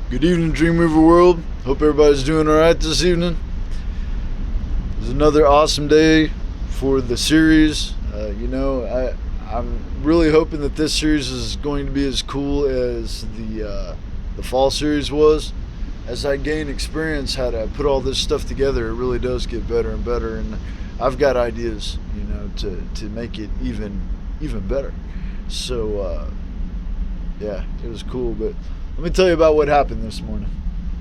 Good evening, Dreamweaver world. Hope everybody's doing alright this evening. It's another awesome day for the series. I'm really hoping that this series is going to be as cool as the fall series was. As I gain experience how to put all this stuff together, it really does get better and better. And I've got ideas, to make it even better. So yeah, it was cool. But let me tell you about what happened this morning,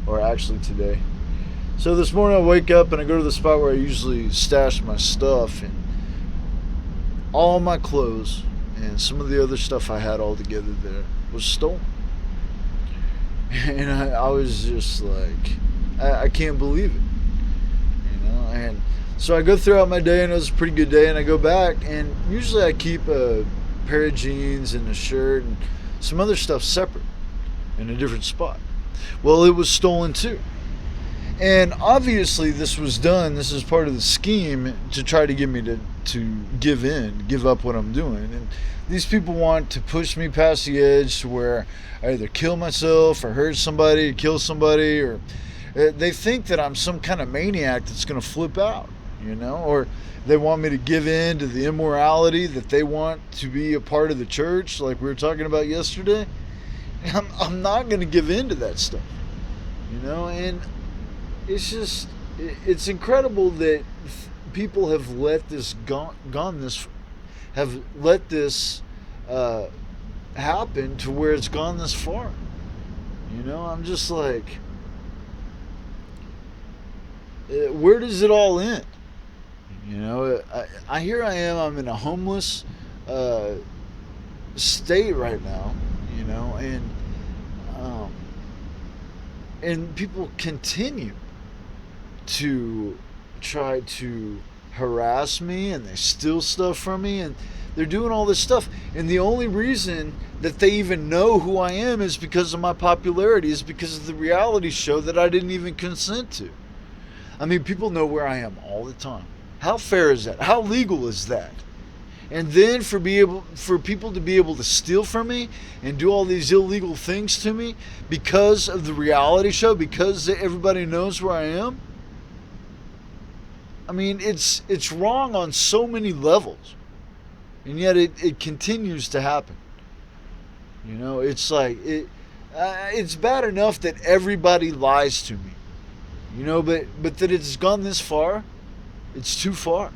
or actually today. So this morning I wake up and I go to the spot where I usually stash my stuff, and all my clothes and some of the other stuff I had all together there was stolen. And I was just like, I can't believe it, And so I go throughout my day, and it was a pretty good day, and I go back, and usually I keep a pair of jeans and a shirt and some other stuff separate in a different spot. Well, it was stolen too. And obviously this was done, this is part of the scheme to try to get me to give up what I'm doing. And these people want to push me past the edge to where I either kill myself or hurt somebody or kill somebody, or they think that I'm some kind of maniac that's going to flip out, or they want me to give in to the immorality that they want to be a part of the church, like we were talking about yesterday. I'm not going to give in to that stuff, and it's incredible that people have let this have let this happen to where it's gone this far. I'm just like, where does it all end? Here I am. I'm in a homeless state right now. And people continue to try to harass me, and they steal stuff from me, and they're doing all this stuff. And the only reason that they even know who I am is because of my popularity, is because of the reality show that I didn't even consent to. I mean, people know where I am all the time. How fair is that? How legal is that? And then for people to be able to steal from me and do all these illegal things to me because of the reality show, because everybody knows where I am. I mean, it's wrong on so many levels, and yet it continues to happen. It's like it's bad enough that everybody lies to me, but that it's gone this far, it's too far.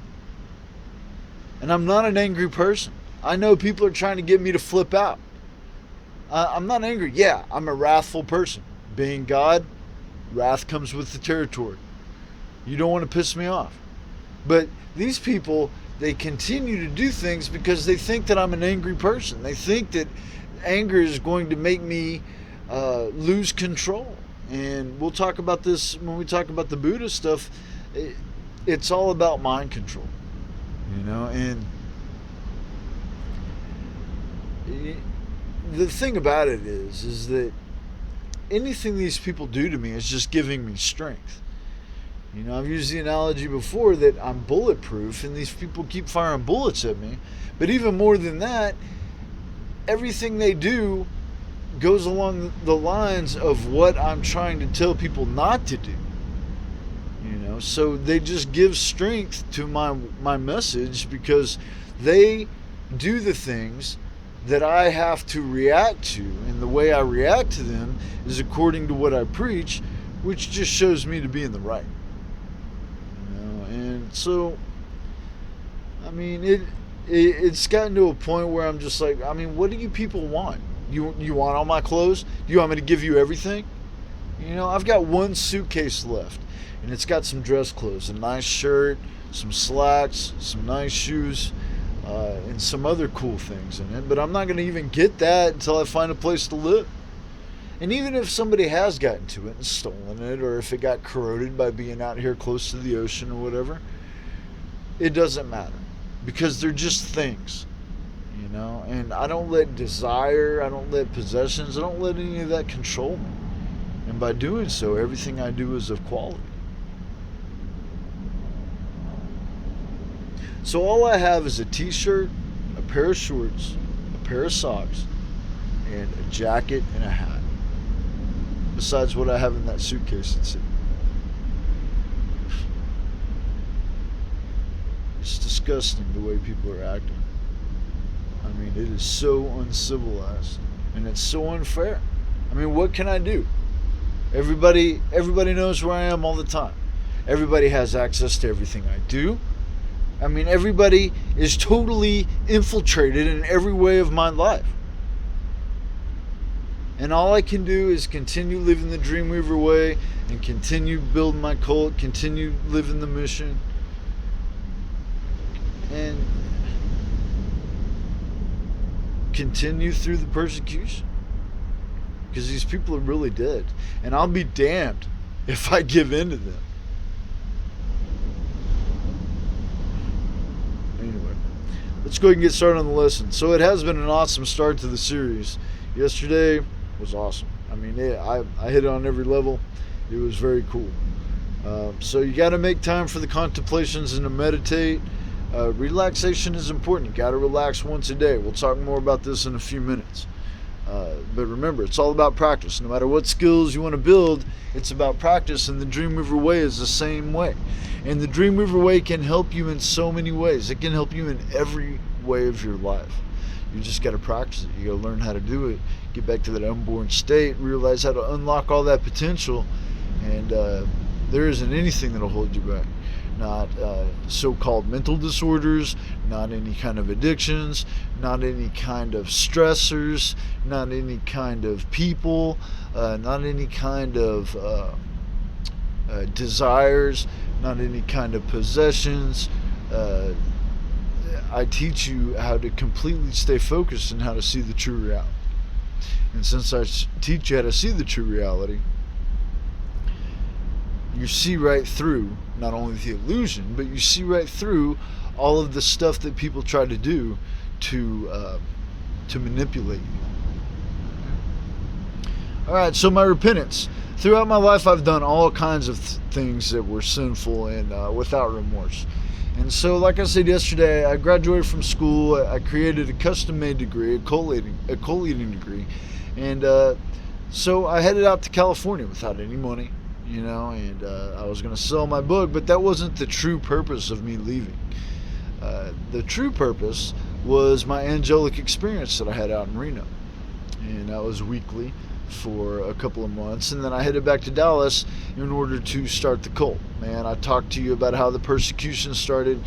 And I'm not an angry person. I know people are trying to get me to flip out. I'm not angry. Yeah, I'm a wrathful person. Being God, wrath comes with the territory. You don't want to piss me off. But these people, they continue to do things because they think that I'm an angry person. They think that anger is going to make me lose control. And we'll talk about this when we talk about the Buddha stuff. It's all about mind control. And the thing about it is that anything these people do to me is just giving me strength. I've used the analogy before that I'm bulletproof, and these people keep firing bullets at me. But even more than that, everything they do goes along the lines of what I'm trying to tell people not to do. So they just give strength to my message, because they do the things that I have to react to, and the way I react to them is according to what I preach, which just shows me to be in the right. And so, I mean, it's gotten to a point where I'm just like, I mean, what do you people want? You want all my clothes? Do you want me to give you everything? I've got one suitcase left, and it's got some dress clothes, a nice shirt, some slacks, some nice shoes, and some other cool things in it. But I'm not going to even get that until I find a place to live. And even if somebody has gotten to it and stolen it, or if it got corroded by being out here close to the ocean or whatever, it doesn't matter, because they're just things, and I don't let desire, I don't let possessions, I don't let any of that control me. And by doing so, everything I do is of quality. So all I have is a t-shirt, a pair of shorts, a pair of socks, and a jacket and a hat. besides what I have in that suitcase at sea. It's disgusting the way people are acting. I mean, it is so uncivilized and it's so unfair. I mean, what can I do? Everybody knows where I am all the time. Everybody has access to everything I do. I mean, everybody is totally infiltrated in every way of my life. And all I can do is continue living the Dreamweaver way and continue building my cult, continue living the mission. And continue through the persecution. Because these people are really dead. And I'll be damned if I give in to them. Anyway, let's go ahead and get started on the lesson. So it has been an awesome start to the series. Yesterday was awesome. I mean, I hit it on every level. It was very cool. So you got to make time for the contemplations and to meditate. Relaxation is important. You got to relax once a day. We'll talk more about this in a few minutes. But remember, it's all about practice. No matter what skills you want to build, it's about practice, and the Dreamweaver way is the same way. And the Dreamweaver way can help you in so many ways. It can help you in every way of your life. You just got to practice it. You got to learn how to do it. Get back to that unborn state. Realize how to unlock all that potential. And there isn't anything that'll hold you back. Not so-called mental disorders, not any kind of addictions, not any kind of stressors, not any kind of people, not any kind of desires, not any kind of possessions. I teach you how to completely stay focused and how to see the true reality. And since I teach you how to see the true reality, you see right through not only the illusion, but you see right through all of the stuff that people try to do to manipulate you. All right, so my repentance. Throughout my life, I've done all kinds of things that were sinful and without remorse. And so, like I said yesterday, I graduated from school. I created a custom-made degree, a cult leading degree, and so I headed out to California without any money. And I was going to sell my book, but that wasn't the true purpose of me leaving. The true purpose was my angelic experience that I had out in Reno. And that was weekly for a couple of months. And then I headed back to Dallas in order to start the cult. Man, I talked to you about how the persecution started.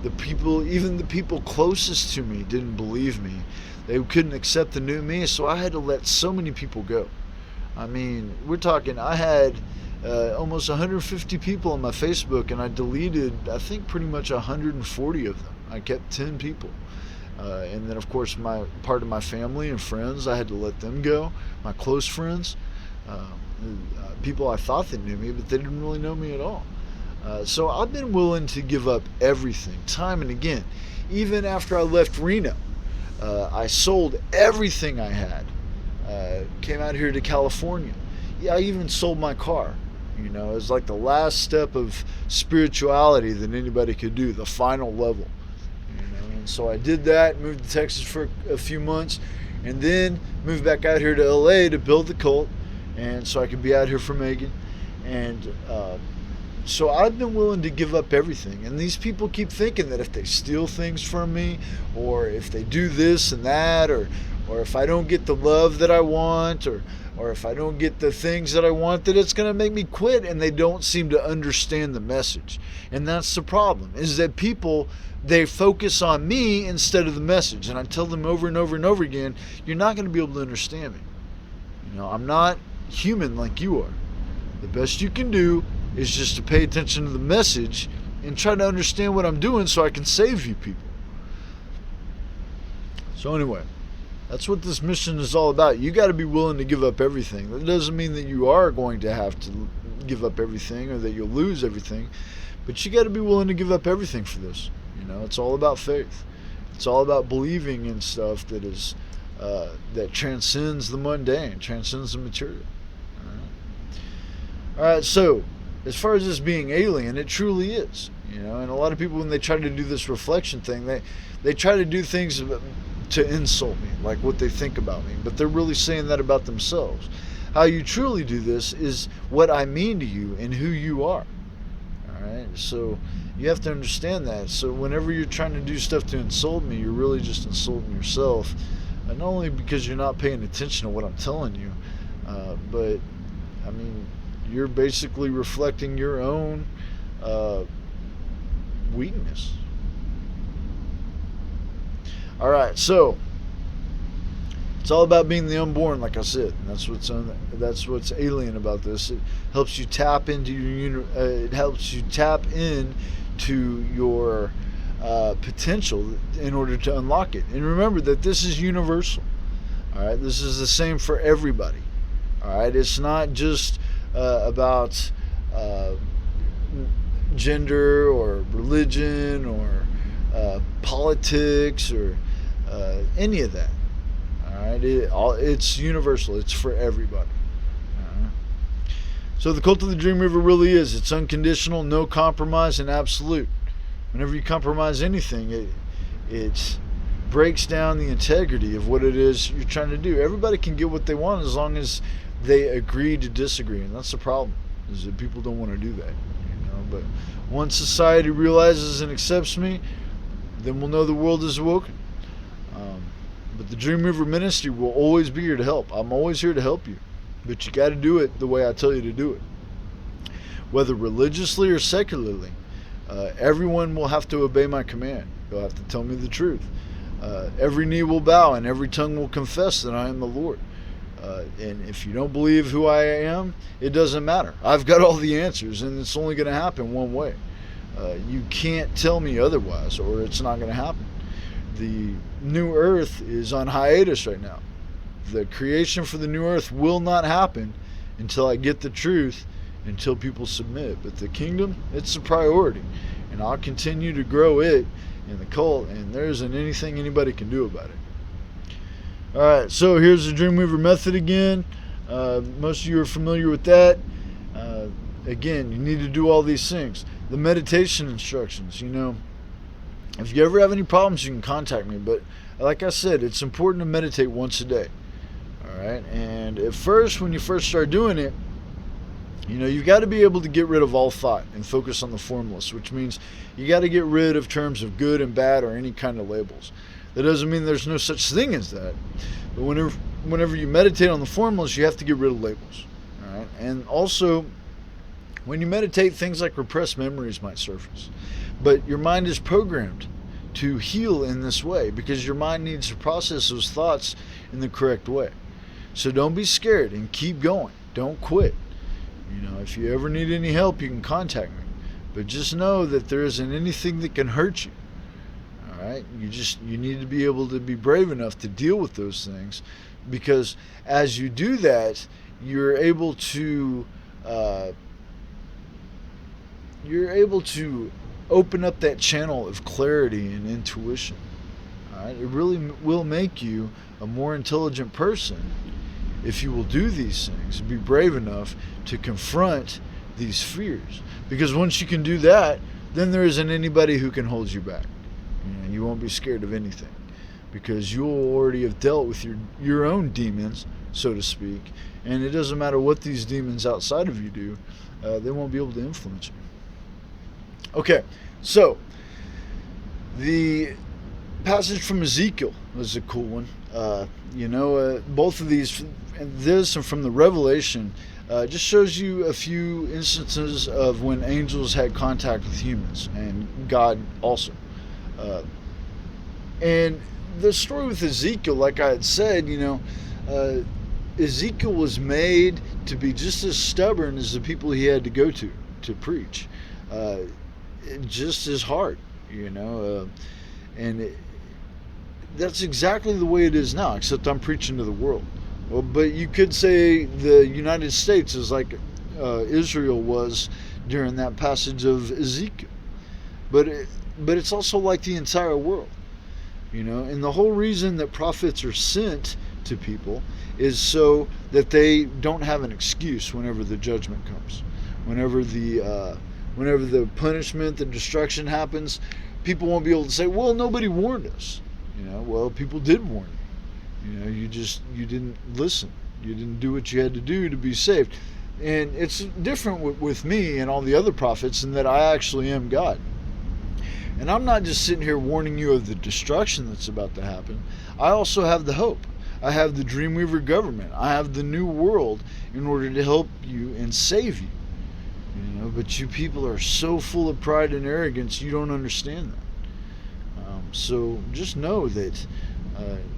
Even the people closest to me didn't believe me. They couldn't accept the new me, so I had to let so many people go. I mean, we're talking, I had almost 150 people on my Facebook, and I deleted, I think, pretty much 140 of them. I kept 10 people. And then, of course, part of my family and friends, I had to let them go. My close friends, people I thought they knew me, but they didn't really know me at all. So I've been willing to give up everything, time and again. Even after I left Reno, I sold everything I had. Came out here to California. Yeah, I even sold my car. It was like the last step of spirituality that anybody could do, the final level. And so I did that, moved to Texas for a few months, and then moved back out here to LA to build the cult, and so I could be out here for Megan. And so I've been willing to give up everything. And these people keep thinking that if they steal things from me, or if they do this and that, or if I don't get the love that I want, or if I don't get the things that I want, that it's going to make me quit. And they don't seem to understand the message. And that's the problem, is that people, they focus on me instead of the message. And I tell them over and over and over again, you're not going to be able to understand me. I'm not human like you are. The best you can do is just to pay attention to the message and try to understand what I'm doing so I can save you people. So anyway, that's what this mission is all about. You got to be willing to give up everything. That doesn't mean that you are going to have to give up everything or that you'll lose everything, but you got to be willing to give up everything for this. It's all about faith. It's all about believing in stuff that is that transcends the mundane, transcends the material. All right. So as far as this being alien, it truly is. And a lot of people, when they try to do this reflection thing, they try to do things to insult me, like what they think about me, but they're really saying that about themselves. how you truly do this is what I mean to you and who you are. All right, so you have to understand that. So whenever you're trying to do stuff to insult me, you're really just insulting yourself, and not only because you're not paying attention to what I'm telling you, but I mean, you're basically reflecting your own weakness. All right, so it's all about being the unborn, like I said. That's what's alien about this. It helps you tap into it helps you tap into your potential in order to unlock it. And remember that this is universal. All right, this is the same for everybody. All right, it's not just about gender or religion or politics or any of that. All right, it's universal. It's for everybody. All right. So the cult of the Dreamweaver really is. It's unconditional, no compromise, and absolute. Whenever you compromise anything, it breaks down the integrity of what it is you're trying to do. Everybody can get what they want as long as they agree to disagree, and that's the problem. Is that people don't want to do that. But once society realizes and accepts me, then we'll know the world is awoken. But the Dreamweaver ministry will always be here to help. I'm always here to help you. But you got to do it the way I tell you to do it. Whether religiously or secularly, everyone will have to obey my command. They'll have to tell me the truth. Every knee will bow and every tongue will confess that I am the Lord. And if you don't believe who I am, it doesn't matter. I've got all the answers, and it's only going to happen one way. You can't tell me otherwise, or it's not going to happen. The new earth is on hiatus right now. The creation for the new earth will not happen until I get the truth, until people submit. But the kingdom, it's a priority, and I'll continue to grow it in the cult, and there isn't anything anybody can do about it. Alright, so here's the Dreamweaver method again. Most of you are familiar with that. Again, you need to do all these things. The meditation instructions, if you ever have any problems, you can contact me. But like I said, it's important to meditate once a day. Alright, and at first, when you first start doing it, you've got to be able to get rid of all thought and focus on the formless, which means you got to get rid of terms of good and bad or any kind of labels. That doesn't mean there's no such thing as that. But whenever you meditate on the formless, you have to get rid of labels. All right? And also, when you meditate, things like repressed memories might surface. But your mind is programmed to heal in this way because your mind needs to process those thoughts in the correct way. So don't be scared and keep going. Don't quit. If you ever need any help, you can contact me. But just know that there isn't anything that can hurt you. Right? You need to be able to be brave enough to deal with those things, because as you do that, you're able to open up that channel of clarity and intuition. All right? It really will make you a more intelligent person if you will do these things and be brave enough to confront these fears. Because once you can do that, then there isn't anybody who can hold you back. You won't be scared of anything because you'll already have dealt with your own demons, so to speak, and it doesn't matter what these demons outside of you do, they won't be able to influence you. Okay, so the passage from Ezekiel was a cool one. Both of these, and this and from the Revelation, just shows you a few instances of when angels had contact with humans and God also. And the story with Ezekiel, like I had said, Ezekiel was made to be just as stubborn as the people he had to go to preach. Just as hard, and that's exactly the way it is now, except I'm preaching to the world. Well, but you could say the United States is like Israel was during that passage of Ezekiel. But it's also like the entire world. And the whole reason that prophets are sent to people is so that they don't have an excuse whenever the judgment comes. Whenever the punishment, the destruction happens, people won't be able to say, well, nobody warned us. Well, people did warn you. You didn't listen. You didn't do what you had to do to be saved. And it's different with me and all the other prophets in that I actually am God. And I'm not just sitting here warning you of the destruction that's about to happen. I also have the hope. I have the Dremaweaver government. I have the new world in order to help you and save you. But you people are so full of pride and arrogance, you don't understand that. So just know that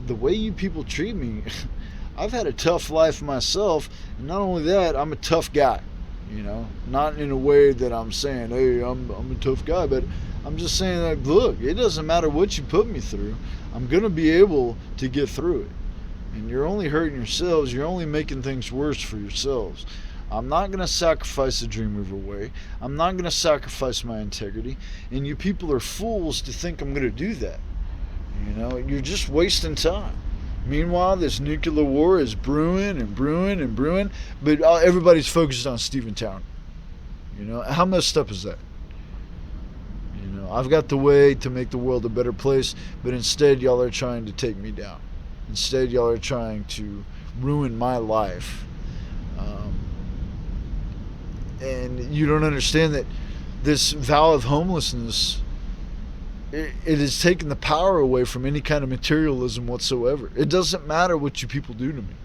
the way you people treat me, I've had a tough life myself, and not only that, I'm a tough guy. Not in a way that I'm saying, hey, I'm a tough guy, but I'm just saying that, look, it doesn't matter what you put me through, I'm going to be able to get through it. And you're only hurting yourselves, you're only making things worse for yourselves. I'm not going to sacrifice the Dremaweaver way. I'm not going to sacrifice my integrity. And you people are fools to think I'm going to do that. You're just wasting time. Meanwhile, this nuclear war is brewing and brewing and brewing, but everybody's focused on Steventown. How messed up is that? I've got the way to make the world a better place, but instead y'all are trying to take me down. Instead, y'all are trying to ruin my life. And you don't understand that this vow of homelessness, it has taken the power away from any kind of materialism whatsoever. It doesn't matter what you people do to me.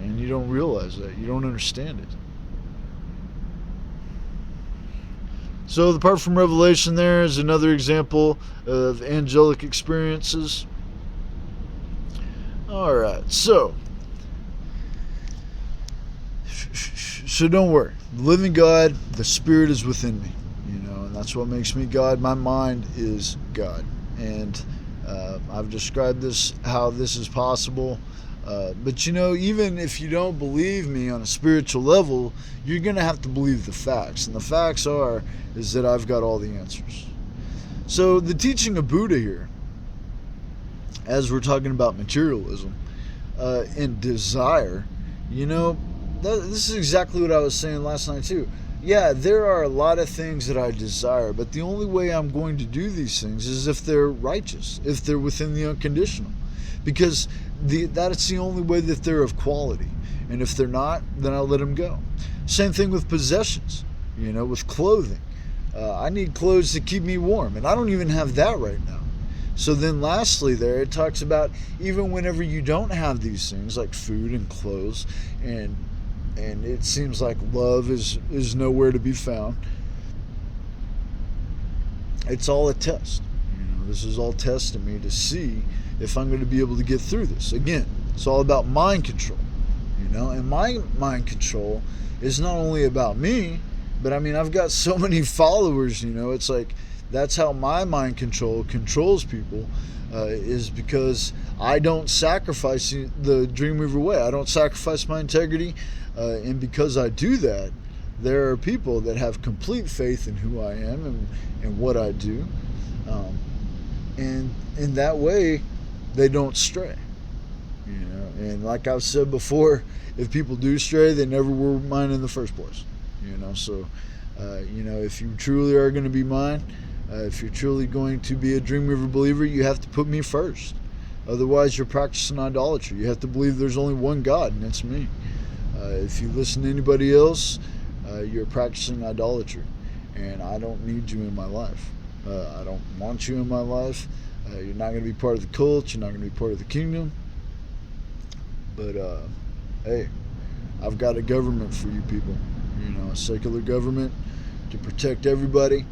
And you don't realize that. You don't understand it. So the part from Revelation there is another example of angelic experiences. Alright, so don't worry. The living God, the Spirit is within me. And that's what makes me God. My mind is God. And I've described this, how this is possible. But even if you don't believe me on a spiritual level, you're going to have to believe the facts. And the facts is that I've got all the answers. So the teaching of Buddha here, as we're talking about materialism and desire, this is exactly what I was saying last night too. Yeah, there are a lot of things that I desire, but the only way I'm going to do these things is if they're righteous, if they're within the unconditional. Because that's the only way that they're of quality. And if they're not, then I'll let them go. Same thing with possessions, with clothing. I need clothes to keep me warm, and I don't even have that right now. So then lastly there, it talks about even whenever you don't have these things like food and clothes, and it seems like love is nowhere to be found. It's all a test. This is all testing me to see if I'm going to be able to get through this. Again, it's all about mind control. And my mind control is not only about me, but I've got so many followers, it's like that's how my mind control controls people, is because I don't sacrifice the Dremaweaver way. I don't sacrifice my integrity, and because I do that, there are people that have complete faith in who I am and what I do, and in that way, they don't stray. And like I've said before, if people do stray, they never were mine in the first place. So if you truly are going to be mine, if you're truly going to be a Dremaweaver believer, you have to put me first. Otherwise, you're practicing idolatry. You have to believe there's only one God, and that's me. If you listen to anybody else, you're practicing idolatry, and I don't need you in my life. I don't want you in my life. You're not going to be part of the cult. You're not going to be part of the kingdom. But hey, I've got a government for you people. A secular government to protect everybody,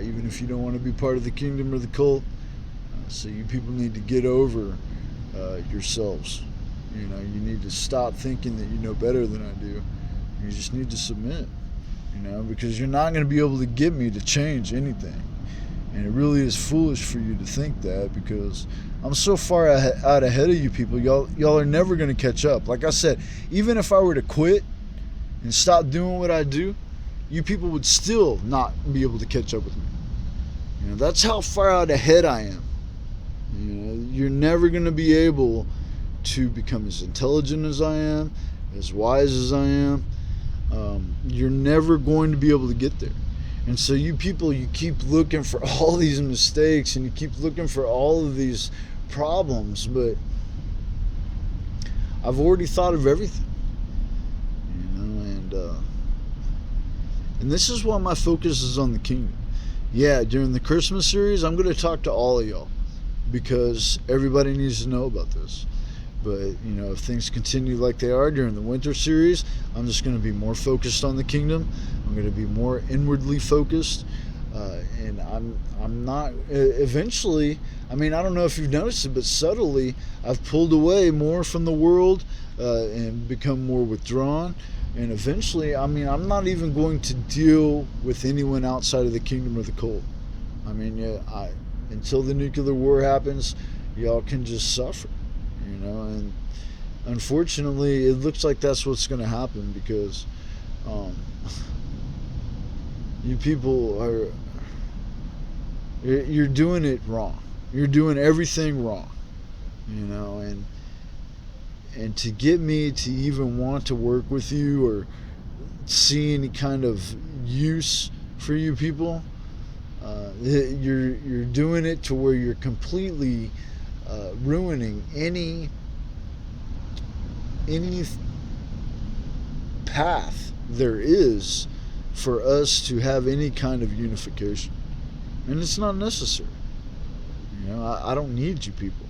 even if you don't want to be part of the kingdom or the cult. So you people need to get over yourselves. You need to stop thinking that you know better than I do. You just need to submit. Because you're not going to be able to get me to change anything. And it really is foolish for you to think that, because I'm so far out ahead of you people. Y'all are never going to catch up. Like I said, even if I were to quit and stop doing what I do, you people would still not be able to catch up with me. That's how far out ahead I am. You're never going to be able to become as intelligent as I am, as wise as I am. You're never going to be able to get there. And so you people, you keep looking for all these mistakes and you keep looking for all of these problems, but I've already thought of everything. And this is why my focus is on the kingdom. Yeah, during the Christmas series, I'm going to talk to all of y'all because everybody needs to know about this. But, if things continue like they are during the winter series, I'm just going to be more focused on the kingdom. I'm going to be more inwardly focused. And I'm not, eventually, I don't know if you've noticed it, but subtly, I've pulled away more from the world and become more withdrawn. And eventually, I'm not even going to deal with anyone outside of the kingdom or the cult. Until the nuclear war happens, y'all can just suffer, and unfortunately, it looks like that's what's going to happen because you people you're doing it wrong. You're doing everything wrong, and to get me to even want to work with you or see any kind of use for you people, you're doing it to where you're completely ruining any path there is for us to have any kind of unification, and it's not necessary. I don't need you people.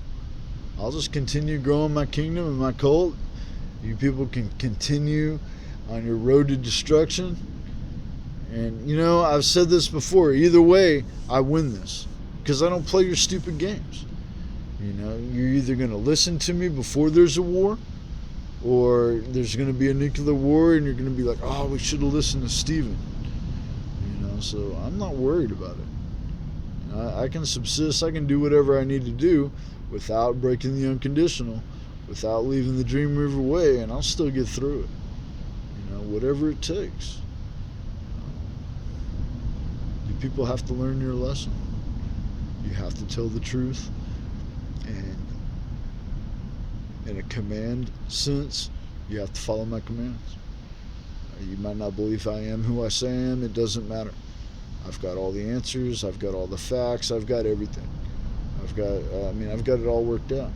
I'll just continue growing my kingdom and my cult. You people can continue on your road to destruction. And, I've said this before. Either way, I win this. Because I don't play your stupid games. You're either going to listen to me before there's a war, or there's going to be a nuclear war, and you're going to be like, oh, we should have listened to Stephen. So I'm not worried about it. I can subsist. I can do whatever I need to do without breaking the unconditional, without leaving the Dremaweaver way, and I'll still get through it. Whatever it takes. You people have to learn your lesson. You have to tell the truth, and in a command sense, you have to follow my commands. You might not believe I am who I say I am. It doesn't matter. I've got all the answers. I've got all the facts. I've got everything. I've got it all worked out.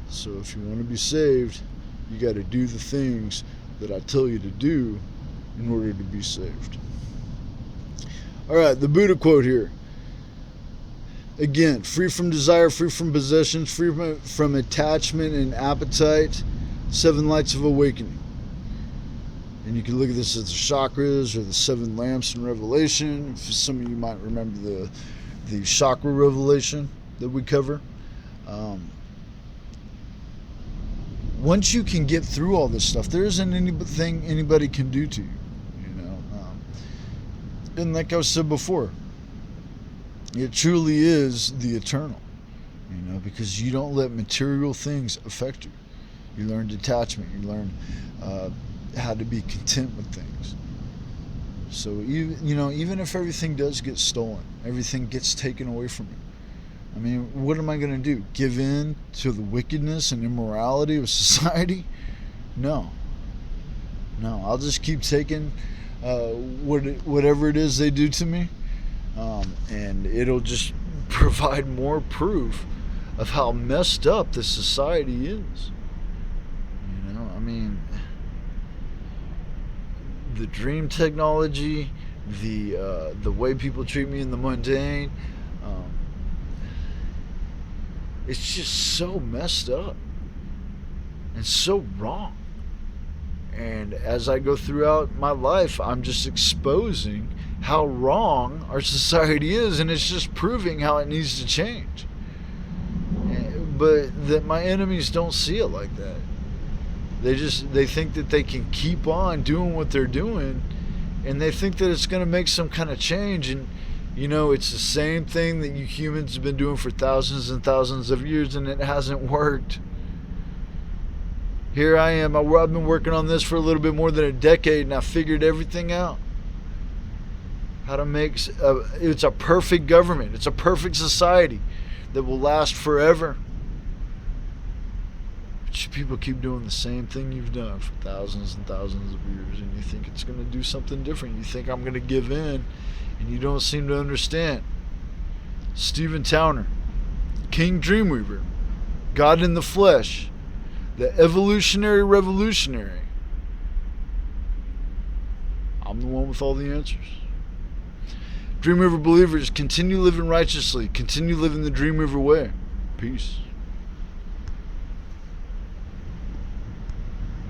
So if you want to be saved, you got to do the things that I tell you to do in order to be saved. All right, the Buddha quote here. Again, free from desire, free from possessions, free from attachment and appetite, 7 lights of awakening. And you can look at this as the chakras or the 7 lamps in Revelation. For some of you might remember the chakra revelation that we cover. Once you can get through all this stuff, there isn't anything anybody can do to you. And like I said before, it truly is the eternal. Because you don't let material things affect you. You learn detachment. You learn how to be content with things. So even if everything does get stolen, everything gets taken away from you, what am I going to do? Give in to the wickedness and immorality of society? No, I'll just keep taking whatever it is they do to me, and it'll just provide more proof of how messed up this society is. The dream technology, the way people treat me in the mundane, it's just so messed up and so wrong. And as I go throughout my life, I'm just exposing how wrong our society is, and it's just proving how it needs to change. But that my enemies don't see it like that. They think that they can keep on doing what they're doing, and they think that it's going to make some kind of change. And it's the same thing that you humans have been doing for thousands and thousands of years, and it hasn't worked. Here I am. I've been working on this for a little bit more than a decade, and I figured everything out. How to make it's a perfect government. It's a perfect society that will last forever. But you people keep doing the same thing you've done for thousands and thousands of years, and you think it's going to do something different. You think I'm going to give in, and you don't seem to understand. Stephen Towner, King Dremaweaver, God in the flesh, the evolutionary revolutionary. I'm the one with all the answers. Dreamweaver believers, continue living righteously. Continue living the Dreamweaver way. Peace.